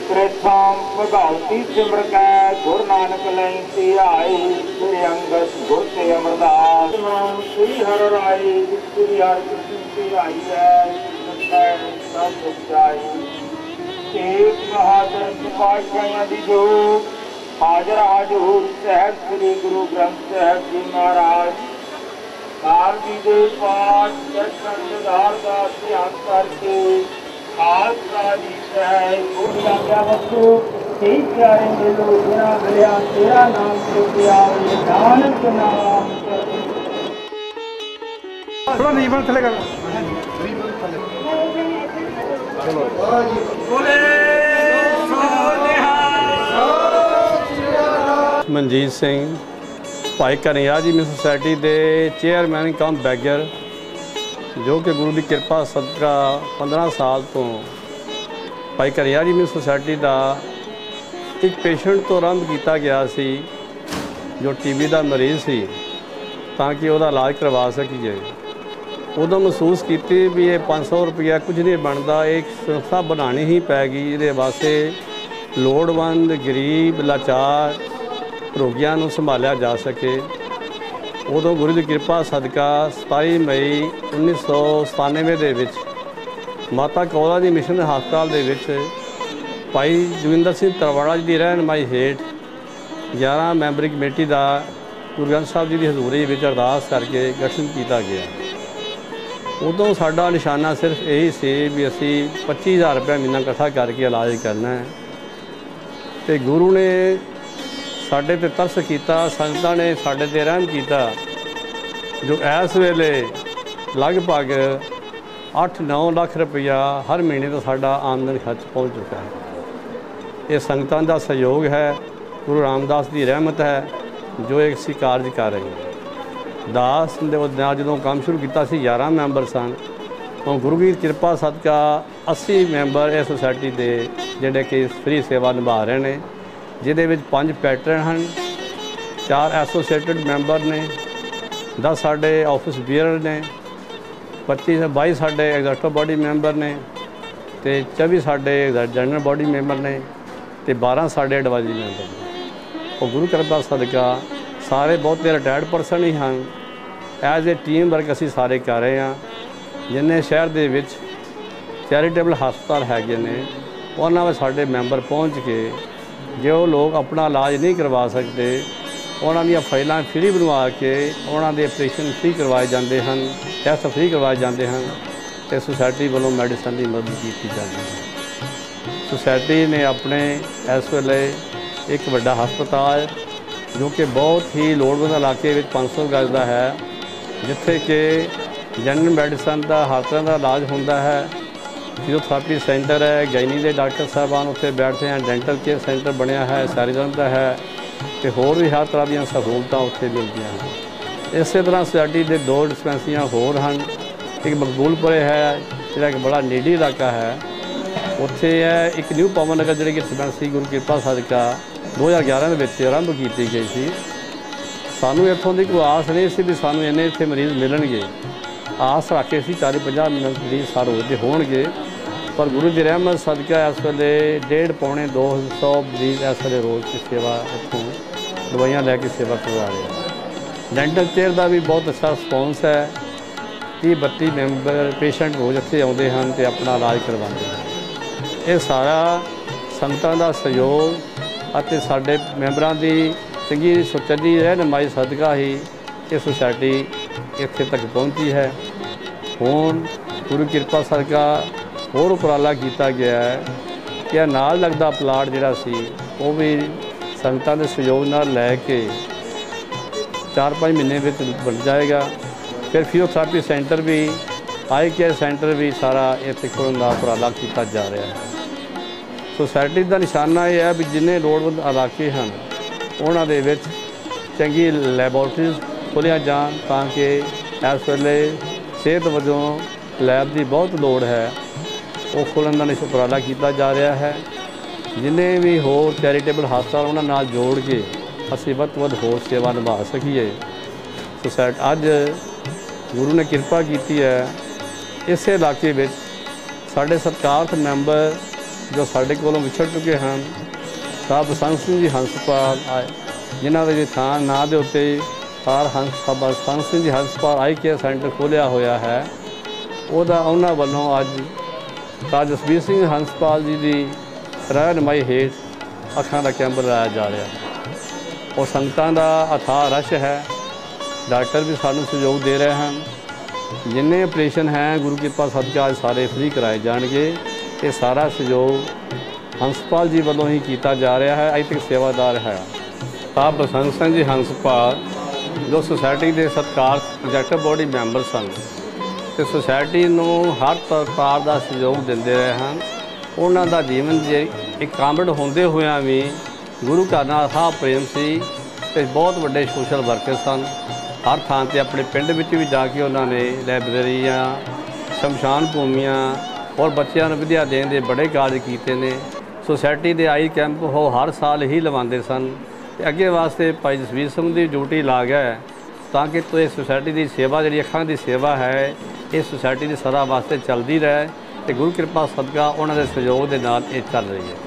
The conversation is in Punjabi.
प्रथम भगवती सिमर कै गुरु नानक लई धियाई श्री अंगद गुर ते अमरदास श्री हर राई श्री हर कृष्ण धियाई है सब सच्चाई एक महादर पातशाहियां दी जोत हाजर हजूर साहब श्री गुरु ग्रंथ साहब जी महाराज काल जी दे पाठ दर्शन दिदार का ध्यान करके खालसा जी साहब गुरु आज्ञा वस्तु तेई प्यारे मिलो बिना मिलिया तेरा नाम तो प्यारे नानक नाम थोड़ा रीबन थले कर चलो बोले मनजीत सिंह भाई कन्हैया जी मिस सोसाइटी के चेयरमैन कम बैगर जो कि गुरु की किरपा सदका 15 साल तो भाई कन्हैया जी मिस सोसाइटी का एक पेशेंट तो आरंभ किया गया सी जो टीबी का मरीज़ सी ताकि वह इलाज करवा सकीए। उदों महसूस की भी ये 500 रुपया कुछ नहीं बनता, एक संस्था बनानी ही पैगी ये वास्ते लोड़वंद गरीब लाचार रोगियों को संभालिया जा सके। उदों गुरु की किरपा सदका 27 मई 1997 के माता कौला जी मिशन हस्पताल के भाई जोगिंदर सिंह तरवाड़ा जी की रहनुमाई हेठ 11 मैंबरी कमेटी का गुरु ग्रंथ साहब जी की हजूरी में अरदास करके गठन किया गया। उदों साडा निशाना सिर्फ यही सी भी असी 25,000 रुपया महीना इकट्ठा करके इलाज करना है। तो गुरु ने साढ़े ते तरस किया, संगतां ने साढ़े ते रहम किया, जो इस वेले लगभग 8-9 लाख रुपया हर महीने का साडा आमदन खर्च पहुँच चुका है। ये संगतां का सहयोग है, गुरु रामदास की रहमत है जो एक सी कार्य कर रही है। दास जो काम शुरू किया 11 मैंबर सन, और गुरु की किरपा सदका 80 मैंबर इस सोसाइटी के जिहड़े कि फ्री सेवा निभा रहे हैं, जिहदे विच 5 पैटर्न हैं, 4 एसोसिएटेड मैंबर ने, 10 साढ़े ऑफिस बीयर ने, 22 साढ़े एग्जैक्टिव बॉडी मैंबर ने, तो 24 साढ़े जनरल बॉडी मैंबर ने, तो 12 साढ़े एडवाइजरी मैंबर ने। और गुरु किरपा सदका ਸਾਰੇ ਬਹੁਤੇ ਰਿਟਾਇਰਡ ਪਰਸਨ ਹੀ ਹਨ। ਐਜ਼ ਏ ਟੀਮ ਵਰਕ ਅਸੀਂ ਸਾਰੇ ਕਰ ਰਹੇ ਹਾਂ। ਜਿੰਨੇ ਸ਼ਹਿਰ ਦੇ ਵਿੱਚ ਚੈਰੀਟੇਬਲ ਹਸਪਤਾਲ ਹੈਗੇ ਨੇ ਉਹਨਾਂ ਵਿੱਚ ਸਾਡੇ ਮੈਂਬਰ ਪਹੁੰਚ ਕੇ ਜੋ ਲੋਕ ਆਪਣਾ ਇਲਾਜ ਨਹੀਂ ਕਰਵਾ ਸਕਦੇ ਉਹਨਾਂ ਦੀਆਂ ਫਾਈਲਾਂ ਫ੍ਰੀ ਬਣਵਾ ਕੇ ਉਹਨਾਂ ਦੇ ਆਪਰੇਸ਼ਨ ਫ੍ਰੀ ਕਰਵਾਏ ਜਾਂਦੇ ਹਨ, ਟੈਸਟ ਫ੍ਰੀ ਕਰਵਾਏ ਜਾਂਦੇ ਹਨ ਤੇ ਸੁਸਾਇਟੀ ਵੱਲੋਂ ਮੈਡੀਸਨ ਦੀ ਮਦਦ ਕੀਤੀ ਜਾਂਦੀ ਹੈ। ਸੁਸਾਇਟੀ ਨੇ ਆਪਣੇ ਇਸ ਵੇਲੇ ਇੱਕ ਵੱਡਾ ਹਸਪਤਾਲ ਜੋ ਕਿ ਬਹੁਤ ਹੀ ਲੋੜਵੰਦ ਇਲਾਕੇ ਵਿੱਚ 500 ਗਜ਼ ਦਾ ਹੈ, ਜਿੱਥੇ ਕਿ ਜਨਰਲ ਮੈਡੀਸਨ ਦਾ ਹਰ ਤਰ੍ਹਾਂ ਦਾ ਇਲਾਜ ਹੁੰਦਾ ਹੈ। ਫਿਜ਼ੀਓਥੈਰੇਪੀ ਸੈਂਟਰ ਹੈ, ਗਾਇਨੀ ਦੇ ਡਾਕਟਰ ਸਾਹਿਬਾਨ ਉੱਥੇ ਬੈਠਦੇ ਹਨ, ਡੈਂਟਲ ਕੇਅਰ ਸੈਂਟਰ ਬਣਿਆ ਹੈ, ਸੈਰੀਜ਼ਨ ਦਾ ਹੈ ਤੇ ਹੋਰ ਵੀ ਹਰ ਤਰ੍ਹਾਂ ਦੀਆਂ ਸਹੂਲਤਾਂ ਉੱਥੇ ਮਿਲਦੀਆਂ ਹਨ। ਇਸੇ ਤਰ੍ਹਾਂ ਸੁਸਾਇਟੀ ਦੇ 2 ਡਿਸਪੈਂਸਰੀਆਂ ਹੋਰ ਹਨ। ਇੱਕ ਮਕਬੂਲਪੁਰੇ ਹੈ ਜਿਹੜਾ ਇੱਕ ਬੜਾ ਨੀਡੀ ਇਲਾਕਾ ਹੈ, ਉੱਥੇ ਹੈ ਇੱਕ ਨਿਊ ਪਵਨ ਨਗਰ ਜਿਹੜੀ ਕਿ ਡਿਸਪੈਂਸਰੀ ਗੁਰੂ ਕਿਰਪਾ ਸਦਕਾ 2011 ਦੇ ਵਿੱਚ ਆਰੰਭ ਕੀਤੀ ਗਈ ਸੀ। ਸਾਨੂੰ ਇੱਥੋਂ ਦੀ ਕੋਈ ਆਸ ਨਹੀਂ ਸੀ ਵੀ ਸਾਨੂੰ ਇੰਨੇ ਇੱਥੇ ਮਰੀਜ਼ ਮਿਲਣਗੇ। ਆਸ ਰੱਖ ਕੇ ਸੀ 40-50 ਮਰੀਜ਼ ਸਾਰ ਹੋਣਗੇ, ਪਰ ਗੁਰੂ ਦੀ ਰਹਿਮਤ ਸਦਕਾ ਇਸ ਵੇਲੇ 150-200 ਮਰੀਜ਼ ਇਸ ਵੇਲੇ ਰੋਜ਼ ਦੀ ਸੇਵਾ ਇੱਥੋਂ ਦਵਾਈਆਂ ਲੈ ਕੇ ਸੇਵਾ ਕਰਵਾ ਰਹੇ ਹਨ। ਡੈਂਟਲ ਕੇਅਰ ਦਾ ਵੀ ਬਹੁਤ ਅੱਛਾ ਰਿਸਪੌਂਸ ਹੈ। 30-32 ਮੈਂਬਰ ਪੇਸ਼ੈਂਟ ਰੋਜ਼ ਇੱਥੇ ਆਉਂਦੇ ਹਨ ਅਤੇ ਆਪਣਾ ਇਲਾਜ ਕਰਵਾਉਂਦੇ ਹਨ। ਇਹ ਸਾਰਾ ਸੰਗਤਾਂ ਦਾ ਸਹਿਯੋਗ ਅਤੇ ਸਾਡੇ ਮੈਂਬਰਾਂ ਦੀ ਚੰਗੀ ਸੁਚੱਜੀ ਰਹਿਨੁਮਾਈ ਸਦਕਾ ਹੀ ਇਹ ਸੁਸਾਇਟੀ ਇੱਥੇ ਤੱਕ ਪਹੁੰਚੀ ਹੈ। ਹੁਣ ਗੁਰੂ ਕਿਰਪਾ ਸਦਕਾ ਹੋਰ ਉਪਰਾਲਾ ਕੀਤਾ ਗਿਆ ਹੈ ਕਿ ਨਾਲ ਲੱਗਦਾ ਪਲਾਟ ਜਿਹੜਾ ਸੀ ਉਹ ਵੀ ਸੰਗਤਾਂ ਦੇ ਸਹਿਯੋਗ ਨਾਲ ਲੈ ਕੇ 4-5 ਮਹੀਨੇ ਵਿੱਚ ਬਣ ਜਾਏਗਾ। ਫਿਰ ਫਿਜ਼ੀਓਥੈਰੇਪੀ ਸੈਂਟਰ ਵੀ, ਆਈ ਕੇਅਰ ਸੈਂਟਰ ਵੀ ਸਾਰਾ ਇੱਥੇ ਖੋਲ੍ਹਣ ਦਾ ਉਪਰਾਲਾ ਕੀਤਾ ਜਾ ਰਿਹਾ ਹੈ। ਸੁਸਾਇਟੀ ਦਾ ਨਿਸ਼ਾਨਾ ਇਹ ਹੈ ਵੀ ਜਿੰਨੇ ਲੋੜਵੰਦ ਇਲਾਕੇ ਹਨ ਉਹਨਾਂ ਦੇ ਵਿੱਚ ਚੰਗੀ ਲੈਬੋਰਟਰੀਜ਼ ਖੋਲ੍ਹੀਆਂ ਜਾਣ ਤਾਂ ਕਿ ਇਸ ਵੇਲੇ ਸਿਹਤ ਵਜੋਂ ਲੈਬ ਦੀ ਬਹੁਤ ਲੋੜ ਹੈ, ਉਹ ਖੋਲ੍ਹਣ ਦਾ ਉਪਰਾਲਾ ਕੀਤਾ ਜਾ ਰਿਹਾ ਹੈ। ਜਿੰਨੇ ਵੀ ਹੋਰ ਚੈਰੀਟੇਬਲ ਹਸਪਤਾਲ ਉਹਨਾਂ ਨਾਲ ਜੋੜ ਕੇ ਅਸੀਂ ਵੱਧ ਤੋਂ ਵੱਧ ਹੋਰ ਸੇਵਾ ਨਿਭਾ ਸਕੀਏ। ਸੁਸਾਇਟੀ ਅੱਜ ਗੁਰੂ ਨੇ ਕਿਰਪਾ ਕੀਤੀ ਹੈ, ਇਸੇ ਇਲਾਕੇ ਵਿੱਚ ਸਾਡੇ ਸਤਿਕਾਰਤ ਮੈਂਬਰ ਜੋ ਸਾਡੇ ਕੋਲੋਂ ਵਿਛੜ ਚੁੱਕੇ ਹਨ, ਸਾਹਿਬ ਬਸੰਤ ਸਿੰਘ ਜੀ ਹੰਸਪਾਲ ਜਿਨ੍ਹਾਂ ਦੇ ਨਾਂ ਦੇ ਉੱਤੇ ਬਾਬਾ ਬਸੰਤ ਸਿੰਘ ਜੀ ਹੰਸਪਾਲ ਆਈ ਕੇਅਰ ਸੈਂਟਰ ਖੋਲ੍ਹਿਆ ਹੋਇਆ ਹੈ, ਉਹਨਾਂ ਵੱਲੋਂ ਅੱਜ ਰਾਜਾ ਜਸਬੀਰ ਸਿੰਘ ਹੰਸਪਾਲ ਜੀ ਦੀ ਰਹਿਨੁਮਾਈ ਹੇਠ ਅੱਖਾਂ ਦਾ ਕੈਂਪ ਲਗਾਇਆ ਜਾ ਰਿਹਾ ਹੈ। ਉਹ ਸੰਗਤਾਂ ਦਾ ਅਥਾਹ ਰਸ਼ ਹੈ। ਡਾਕਟਰ ਵੀ ਸਾਨੂੰ ਸਹਿਯੋਗ ਦੇ ਰਹੇ ਹਨ। ਜਿੰਨੇ ਆਪਰੇਸ਼ਨ ਹੈ ਗੁਰੂ ਕਿਰਪਾ ਸਦਕਾ ਸਾਰੇ ਫ੍ਰੀ ਕਰਾਏ ਜਾਣਗੇ। ਇਹ ਸਾਰਾ ਸਹਿਯੋਗ ਹੰਸਪਾਲ ਜੀ ਵੱਲੋਂ ਹੀ ਕੀਤਾ ਜਾ ਰਿਹਾ ਹੈ। ਅੱਜ ਤੱਕ ਸੇਵਾਦਾਰ ਹੈ ਸਾਹਿਬ ਬਸੰਤ ਸਿੰਘ ਜੀ ਹੰਸਪਾਲ ਜੋ ਸੁਸਾਇਟੀ ਦੇ ਸਤਿਕਾਰ ਪ੍ਰੋਜੈਕਟ ਬੋਡੀ ਮੈਂਬਰ ਸਨ ਅਤੇ ਸੁਸਾਇਟੀ ਨੂੰ ਹਰ ਪ੍ਰਕਾਰ ਦਾ ਸਹਿਯੋਗ ਦਿੰਦੇ ਰਹੇ ਹਨ। ਉਹਨਾਂ ਦਾ ਜੀਵਨ ਇੱਕ ਕਾਮਰੇਡ ਹੁੰਦੇ ਹੋਇਆਂ ਵੀ ਗੁਰੂ ਘਰ ਨਾਲ ਅਥਾਹ ਪ੍ਰੇਮ ਸੀ ਅਤੇ ਬਹੁਤ ਵੱਡੇ ਸੋਸ਼ਲ ਵਰਕਰ ਸਨ। ਹਰ ਥਾਂ 'ਤੇ ਆਪਣੇ ਪਿੰਡ ਵਿੱਚ ਵੀ ਜਾ ਕੇ ਉਹਨਾਂ ਨੇ ਲਾਇਬ੍ਰੇਰੀਆਂ, ਸ਼ਮਸ਼ਾਨ ਭੂਮੀਆਂ ਔਰ ਬੱਚਿਆਂ ਨੂੰ ਵਿਦਿਆ ਦੇਣ ਦੇ ਬੜੇ ਕਾਰਜ ਕੀਤੇ ਨੇ। ਸੁਸਾਇਟੀ ਦੇ ਆਈ ਕੈਂਪ ਉਹ ਹਰ ਸਾਲ ਹੀ ਲਗਾਉਂਦੇ ਸਨ ਅਤੇ ਅੱਗੇ ਵਾਸਤੇ ਭਾਈ ਜਸਵੀਰ ਸਿੰਘ ਦੀ ਡਿਊਟੀ ਲਾ ਗਿਆ ਤਾਂ ਕਿ ਇਹ ਸੁਸਾਇਟੀ ਦੀ ਸੇਵਾ ਜਿਹੜੀ ਅੱਖਾਂ ਦੀ ਸੇਵਾ ਹੈ ਇਹ ਸੁਸਾਇਟੀ ਦੀ ਸਦਾ ਵਾਸਤੇ ਚੱਲਦੀ ਰਹੇ ਅਤੇ ਗੁਰੂ ਕਿਰਪਾ ਸਦਕਾ ਉਹਨਾਂ ਦੇ ਸਹਿਯੋਗ ਦੇ ਨਾਲ ਇਹ ਚੱਲ ਰਹੀ ਹੈ।